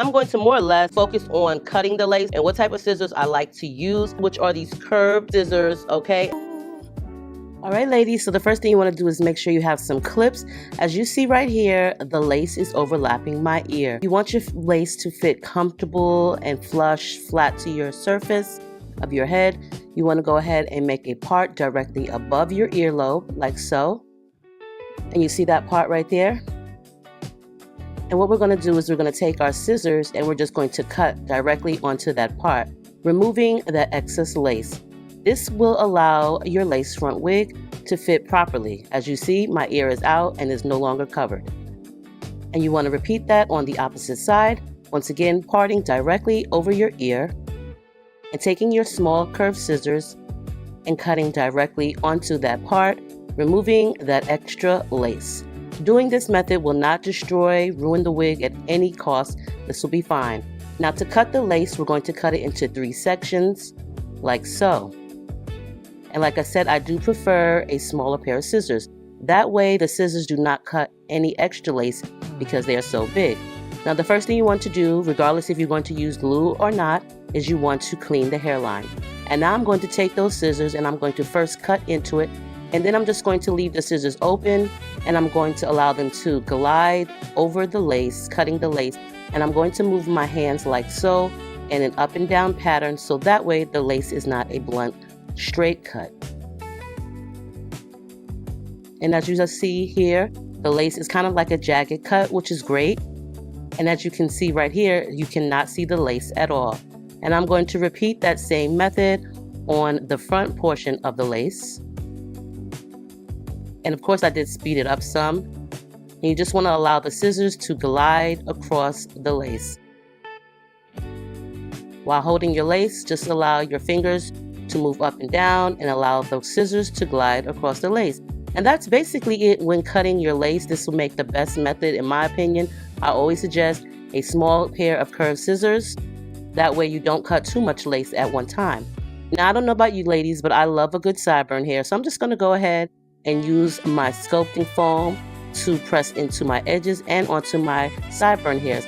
I'm going to more or less focus on cutting the lace and what type of scissors I like to use, which are these curved scissors, okay? All right, ladies, so the first thing you want to do is make sure you have some clips. As you see right here, the lace is overlapping my ear. You want your lace to fit comfortable and flush, flat to your surface of your head. You want to go ahead and make a part directly above your earlobe, like so. And you see that part right there? And what we're going to do is we're going to take our scissors and we're just going to cut directly onto that part, removing that excess lace. This will allow your lace front wig to fit properly. As you see, my ear is out and is no longer covered. And you want to repeat that on the opposite side. Once again, parting directly over your ear and taking your small curved scissors and cutting directly onto that part, removing that extra lace. Doing this method will not destroy, ruin the wig at any cost. This will be fine. Now to cut the lace, we're going to cut it into 3 sections, like so. And like I said, I do prefer a smaller pair of scissors. That way the scissors do not cut any extra lace because they are so big. Now the first thing you want to do, regardless if you're going to use glue or not, is you want to clean the hairline. And now I'm going to take those scissors and I'm going to first cut into it. And then I'm just going to leave the scissors open and I'm going to allow them to glide over the lace, cutting the lace. And I'm going to move my hands like so in an up and down pattern so that way the lace is not a blunt, straight cut. And as you just see here, the lace is kind of like a jagged cut, which is great. And as you can see right here, you cannot see the lace at all. And I'm going to repeat that same method on the front portion of the lace. And of course I did speed it up some. And you just want to allow the scissors to glide across the lace. While holding your lace, just allow your fingers to move up and down and allow those scissors to glide across the lace. And that's basically it when cutting your lace. This will make the best method in my opinion. I always suggest a small pair of curved scissors. That way you don't cut too much lace at one time. Now I don't know about you ladies, but I love a good sideburn hair. So I'm just going to go ahead and use my sculpting foam to press into my edges and onto my sideburn hairs.